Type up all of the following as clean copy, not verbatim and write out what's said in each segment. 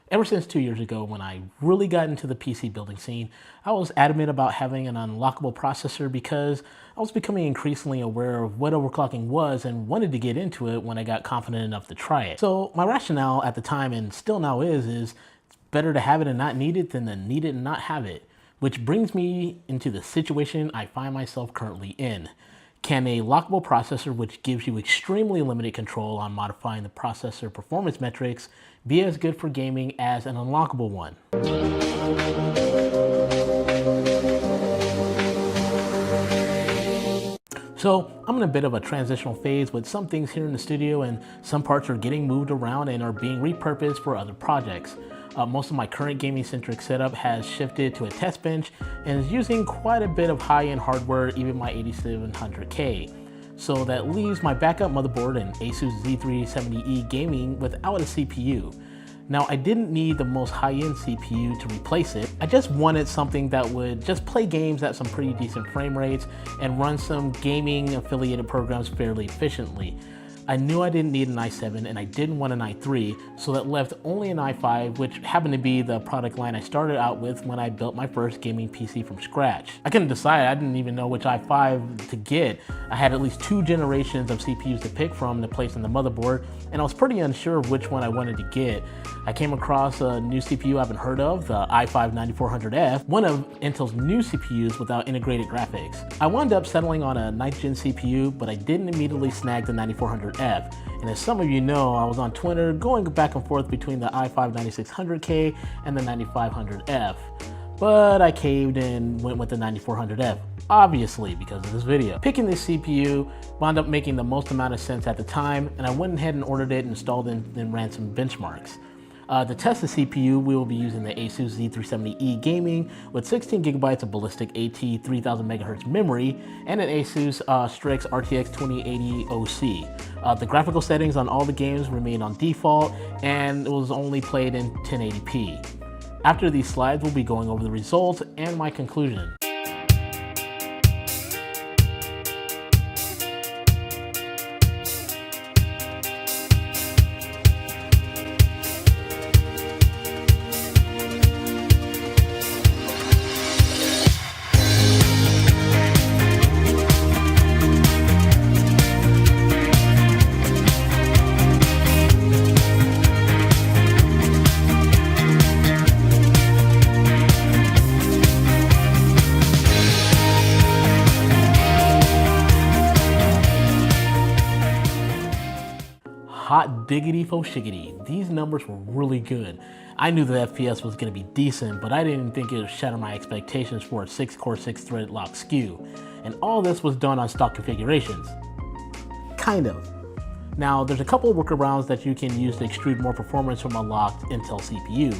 Ever since 2 years ago when I really got into the PC building scene, I was adamant about having an unlockable processor because I was becoming increasingly aware of what overclocking was and wanted to get into it when I got confident enough to try it. So my rationale at the time, and still now is it's better to have it and not need it than to need it and not have it. Which brings me into the situation I find myself currently in. Can a lockable processor, which gives you extremely limited control on modifying the processor performance metrics, be as good for gaming as an unlockable one? So I'm in a bit of a transitional phase with some things here in the studio, and some parts are getting moved around and are being repurposed for other projects. Most of my current gaming-centric setup has shifted to a test bench and is using quite a bit of high-end hardware, even my 8700K. So that leaves my backup motherboard, an Asus Z370E gaming, without a CPU. Now, I didn't need the most high-end CPU to replace it. I just wanted something that would just play games at some pretty decent frame rates and run some gaming affiliated programs fairly efficiently. I knew I didn't need an i7 and I didn't want an i3, so that left only an i5, which happened to be the product line I started out with when I built my first gaming PC from scratch. I couldn't decide, I didn't even know which i5 to get. I had at least 2 generations of CPUs to pick from to place on the motherboard, and I was pretty unsure of which one I wanted to get. I came across a new CPU I haven't heard of, the i5-9400F, one of Intel's new CPUs without integrated graphics. I wound up settling on a 9th gen CPU, but I didn't immediately snag the 9400F. And as some of you know, I was on Twitter going back and forth between the i5-9600K and the 9500F. But I caved and went with the 9400F, obviously because of this video. Picking this CPU wound up making the most amount of sense at the time, and I went ahead and ordered it, installed it, and ran some benchmarks. To test the CPU, we will be using the Asus Z370E gaming with 16 gigabytes of ballistic AT 3000 MHz memory and an Asus Strix RTX 2080 OC. The graphical settings on all the games remain on default, and it was only played in 1080p. After these slides, we'll be going over the results and my conclusion. Hot diggity fo shiggity, these numbers were really good. I knew the FPS was going to be decent, but I didn't think it would shatter my expectations for a 6-core 6-thread lock SKU. And all this was done on stock configurations. Kind of. Now, there's a couple of workarounds that you can use to extrude more performance from a locked Intel CPU.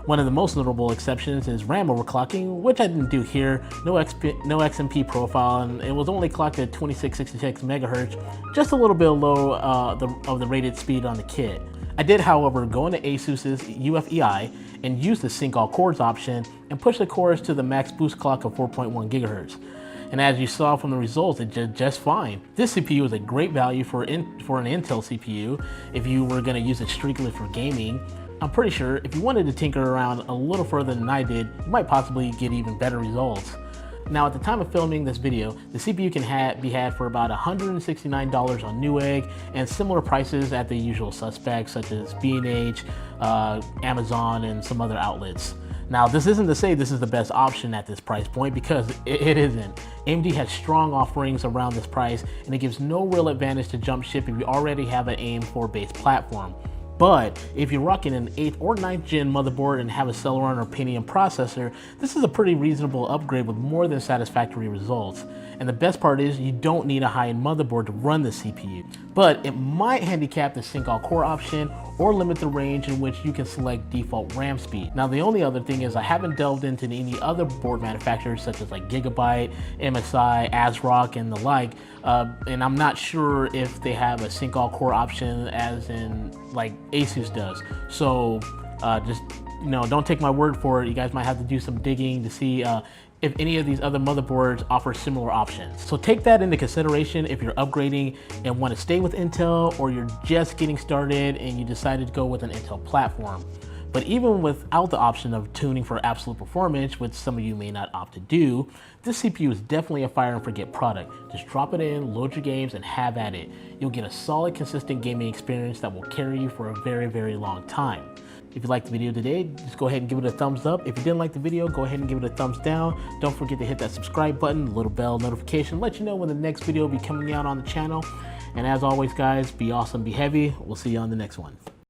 One of the most notable exceptions is RAM overclocking, which I didn't do here. No XMP profile, and it was only clocked at 2666 MHz, just a little bit below of the rated speed on the kit. I did, however, go into Asus's UFEI and use the sync all cores option and push the cores to the max boost clock of 4.1 GHz. And as you saw from the results, it did just fine. This CPU is a great value for an Intel CPU if you were going to use it strictly for gaming. I'm pretty sure if you wanted to tinker around a little further than I did, you might possibly get even better results. Now, at the time of filming this video, the CPU can be had for about $169 on Newegg and similar prices at the usual suspects such as B&H, Amazon, and some other outlets. Now, this isn't to say this is the best option at this price point, because it isn't. AMD has strong offerings around this price, and it gives no real advantage to jump ship if you already have an AIM-4 based platform. But if you're rocking an 8th or 9th gen motherboard and have a Celeron or Pentium processor, this is a pretty reasonable upgrade with more than satisfactory results. And the best part is you don't need a high-end motherboard to run the CPU. But it might handicap the sync all core option or limit the range in which you can select default RAM speed. Now, the only other thing is I haven't delved into any other board manufacturers such as like Gigabyte, MSI, ASRock, and the like, and I'm not sure if they have a sync all core option as in like Asus does. So just, don't take my word for it. You guys might have to do some digging to see if any of these other motherboards offer similar options. So take that into consideration if you're upgrading and want to stay with Intel, or you're just getting started and you decided to go with an Intel platform. But even without the option of tuning for absolute performance, which some of you may not opt to do, this CPU is definitely a fire and forget product. Just drop it in, load your games, and have at it. You'll get a solid, consistent gaming experience that will carry you for a very, very long time. If you liked the video today, just go ahead and give it a thumbs up. If you didn't like the video, go ahead and give it a thumbs down. Don't forget to hit that subscribe button, the little bell notification, let you know when the next video will be coming out on the channel. And as always, guys, be awesome, be heavy. We'll see you on the next one.